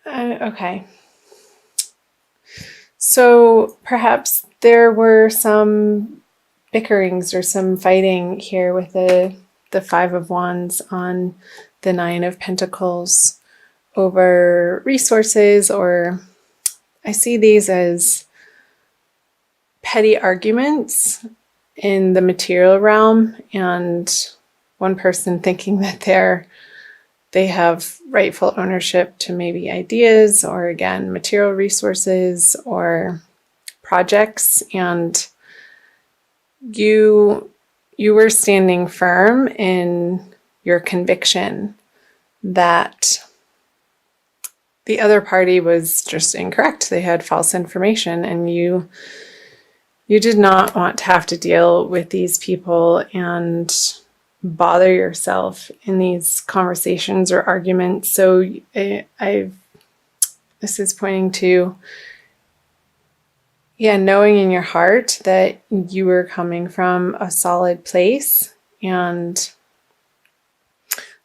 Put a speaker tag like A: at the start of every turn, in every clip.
A: Okay. So perhaps there were some bickerings or some fighting here with the Five of Wands on the Nine of Pentacles over resources, or I see these as petty arguments in the material realm, and one person thinking that they have rightful ownership to maybe ideas or, again, material resources or projects, and you were standing firm in your conviction that the other party was just incorrect. They had false information, and you did not want to have to deal with these people and bother yourself in these conversations or arguments. So this is pointing to, knowing in your heart that you were coming from a solid place and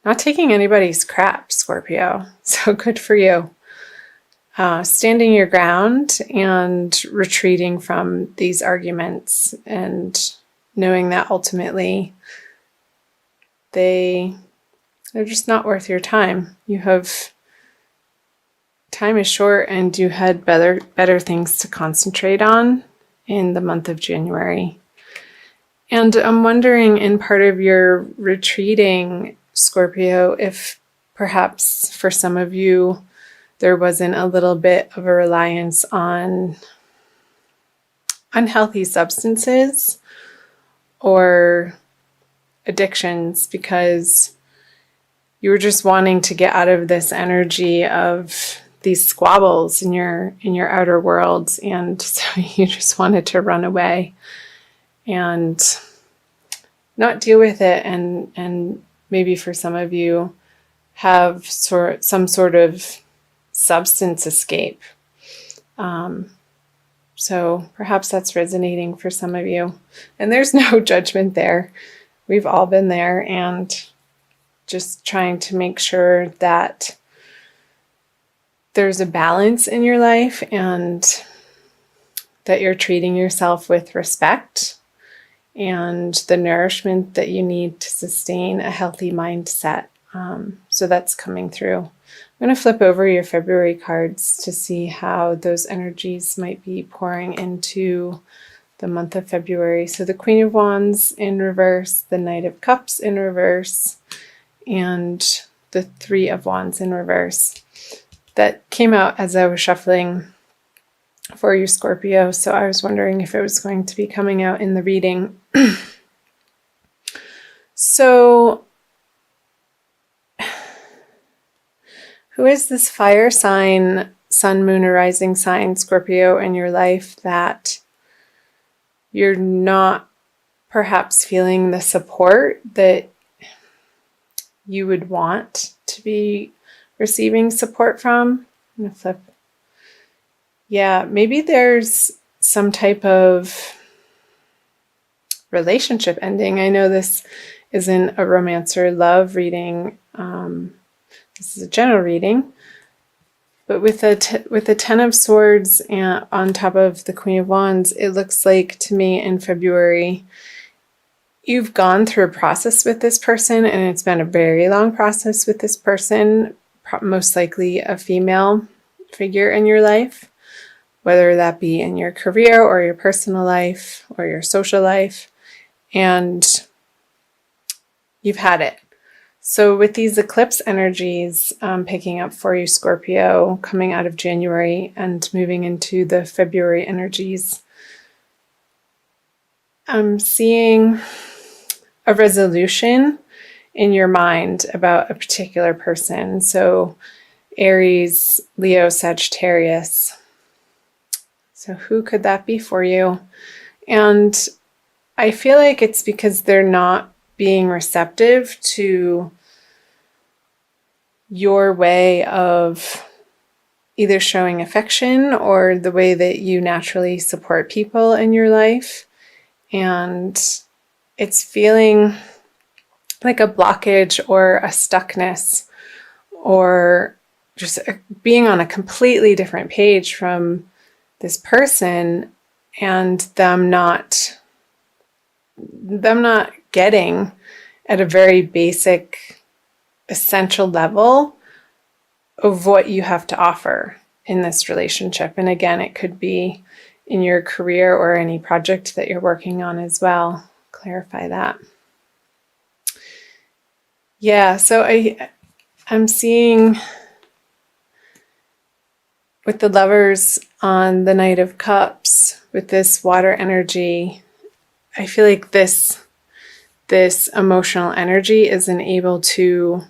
A: not taking anybody's crap, Scorpio. So good for you. Standing your ground and retreating from these arguments, and knowing that ultimately they're just not worth your time. Time is short, and you had better things to concentrate on in the month of January. And I'm wondering, in part of your retreating, Scorpio, if perhaps for some of you there wasn't a little bit of a reliance on unhealthy substances or addictions, because you were just wanting to get out of this energy of these squabbles in your outer world, and so you just wanted to run away and not deal with it, and maybe for some of you have some sort of substance escape. So perhaps that's resonating for some of you. And there's no judgment there. We've all been there, and just trying to make sure that there's a balance in your life and that you're treating yourself with respect and the nourishment that you need to sustain a healthy mindset. So that's coming through. I'm going to flip over your February cards to see how those energies might be pouring into the month of February. So the Queen of Wands in reverse, the Knight of Cups in reverse, and the Three of Wands in reverse. That came out as I was shuffling for you, Scorpio, so I was wondering if it was going to be coming out in the reading. So, who is this fire sign, sun, moon, or rising sign, Scorpio, in your life that you're not perhaps feeling the support that you would want to be receiving support from? I'm going to flip. Yeah, maybe there's some type of relationship ending. I know this isn't a romance or love reading. This is a general reading. But with the Ten of Swords and on top of the Queen of Wands, it looks like to me in February, you've gone through a process with this person, and it's been a very long process with this person, most likely a female figure in your life, whether that be in your career or your personal life or your social life, and you've had it. So with these eclipse energies picking up for you, Scorpio, coming out of January and moving into the February energies, I'm seeing a resolution in your mind about a particular person. So Aries, Leo, Sagittarius. So who could that be for you? And I feel like it's because they're not being receptive to your way of either showing affection or the way that you naturally support people in your life. And it's feeling like a blockage or a stuckness or just being on a completely different page from this person, and them not getting at a very basic, essential level of what you have to offer in this relationship. And again, it could be in your career or any project that you're working on as well. Clarify that. Yeah, so I'm seeing with the Lovers on the Knight of Cups, with this water energy, I feel like this emotional energy isn't able to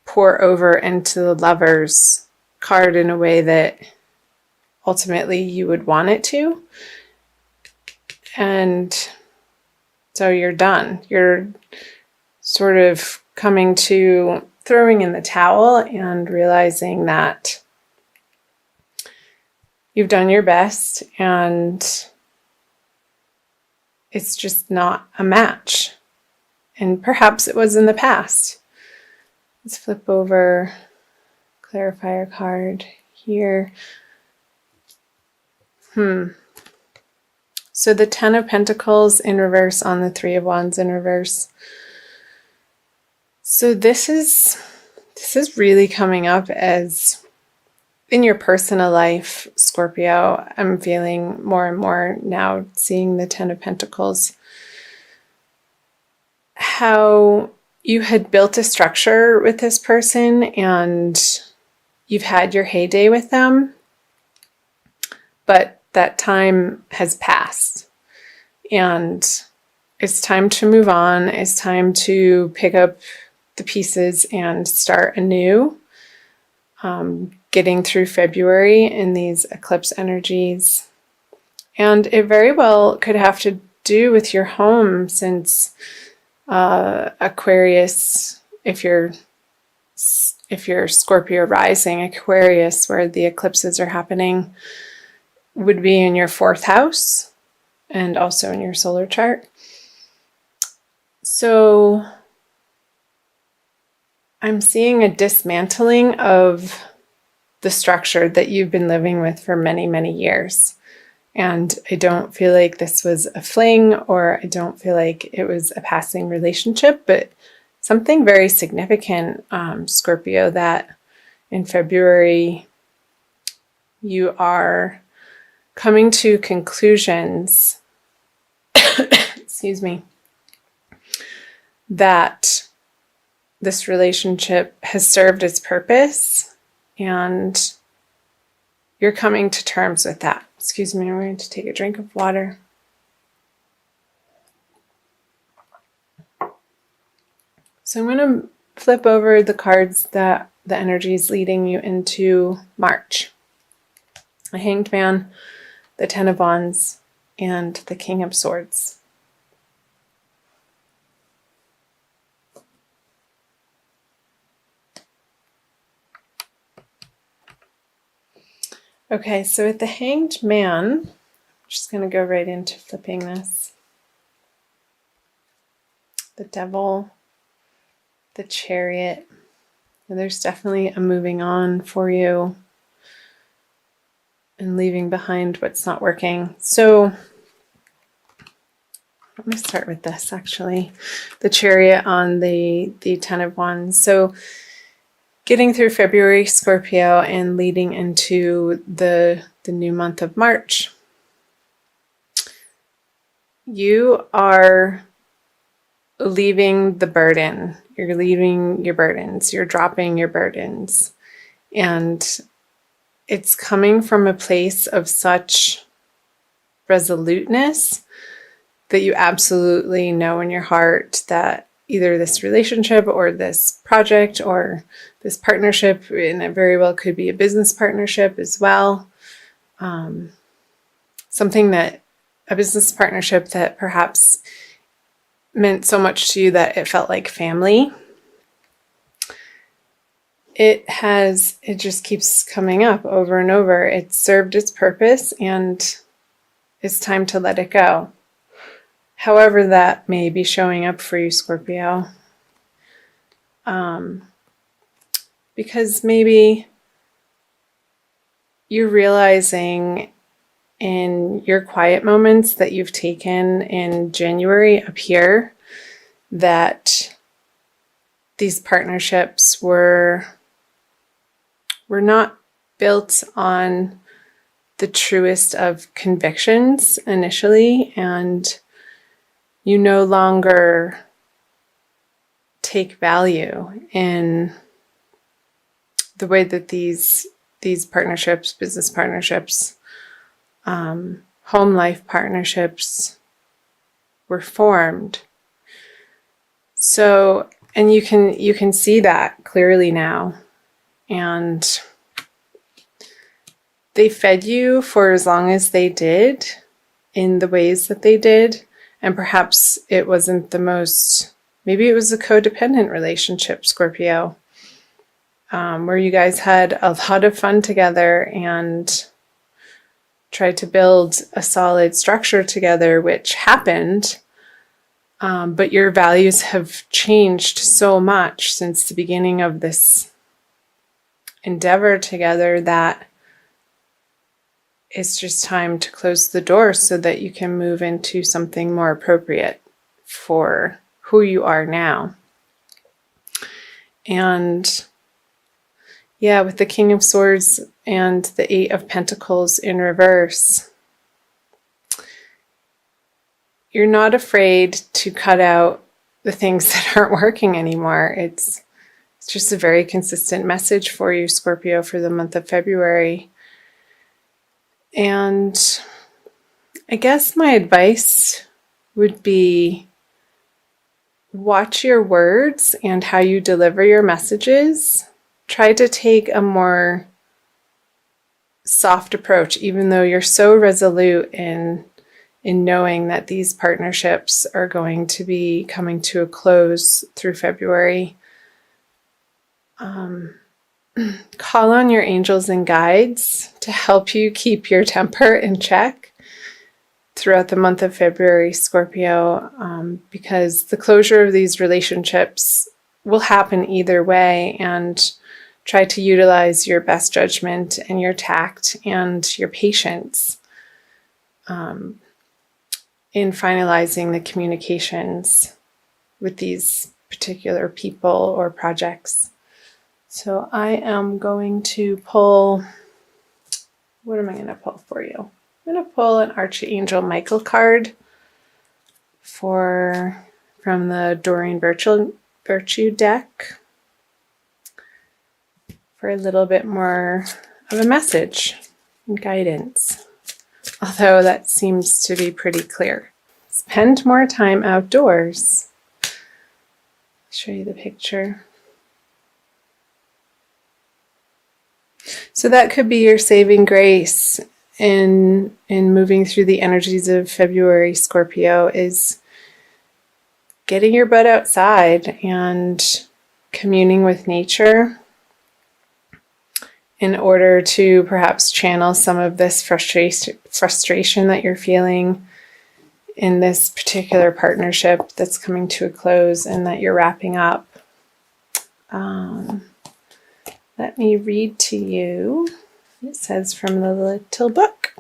A: pour over into the Lovers card in a way that ultimately you would want it to. And so you're done. You're sort of coming to throwing in the towel and realizing that you've done your best and it's just not a match. And perhaps it was in the past. Let's flip over clarifier card here. So the Ten of Pentacles in reverse on the Three of Wands in reverse. So this is really coming up as in your personal life, Scorpio. I'm feeling more and more now, seeing the Ten of Pentacles, how you had built a structure with this person and you've had your heyday with them, but that time has passed and it's time to move on. It's time to pick up the pieces and start anew. Getting through February in these eclipse energies. And it very well could have to do with your home, since Aquarius, if you're Scorpio rising, Aquarius, where the eclipses are happening, would be in your 4th house and also in your solar chart. So I'm seeing a dismantling of the structure that you've been living with for many, many years. And I don't feel like this was a fling, or I don't feel like it was a passing relationship, but something very significant, Scorpio, that in February you are coming to conclusions, excuse me, that this relationship has served its purpose and you're coming to terms with that. Excuse me, I'm going to take a drink of water. So I'm going to flip over the cards that the energy is leading you into March. The Hanged Man, the Ten of Wands, and the King of Swords. Okay, so with the Hanged Man, I'm just going to go right into flipping this. The Devil, the Chariot. And there's definitely a moving on for you and leaving behind what's not working. So let me start with this, actually. The Chariot on the Ten of Wands. So getting through February, Scorpio, and leading into the new month of March, you are leaving the burden. You're leaving your burdens. You're dropping your burdens. And it's coming from a place of such resoluteness that you absolutely know in your heart that either this relationship or this project or this partnership, and it very well could be a business partnership as well, a business partnership that perhaps meant so much to you that it felt like family. It just keeps coming up over and over. It served its purpose and it's time to let it go. However that may be showing up for you, Scorpio. Because maybe you're realizing in your quiet moments that you've taken in January up here that these partnerships were not built on the truest of convictions initially, and you no longer take value in the way that these partnerships, business partnerships, home life partnerships were formed. So, and you can see that clearly now. And they fed you for as long as they did in the ways that they did. And perhaps it wasn't the most, maybe it was a codependent relationship, Scorpio, where you guys had a lot of fun together and tried to build a solid structure together, which happened. But your values have changed so much since the beginning of this endeavor together that it's just time to close the door so that you can move into something more appropriate for who you are now. And yeah, with the King of Swords and the Eight of Pentacles in reverse, you're not afraid to cut out the things that aren't working anymore. It's just a very consistent message for you, Scorpio, for the month of February. And I guess my advice would be watch your words and how you deliver your messages. Try to take a more soft approach, even though you're so resolute in knowing that these partnerships are going to be coming to a close through February. Call on your angels and guides to help you keep your temper in check throughout the month of February, Scorpio, because the closure of these relationships will happen either way, and try to utilize your best judgment and your tact and your patience in finalizing the communications with these particular people or projects. So I am going to pull, what am I going to pull for you? I'm going to pull an Archangel Michael card from the Doreen Virtue deck for a little bit more of a message and guidance. Although that seems to be pretty clear. Spend more time outdoors. I'll show you the picture. So that could be your saving grace in moving through the energies of February, Scorpio, is getting your butt outside and communing with nature in order to perhaps channel some of this frustration that you're feeling in this particular partnership that's coming to a close and that you're wrapping up. Let me read to you. It says from the little book.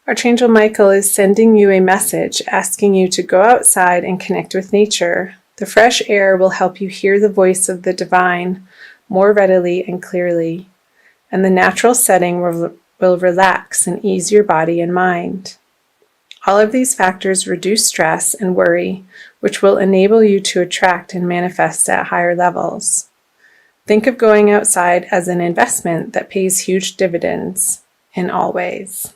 A: Archangel Michael is sending you a message asking you to go outside and connect with nature. The fresh air will help you hear the voice of the divine more readily and clearly, and the natural setting will relax and ease your body and mind. All of these factors reduce stress and worry, which will enable you to attract and manifest at higher levels. Think of going outside as an investment that pays huge dividends in all ways.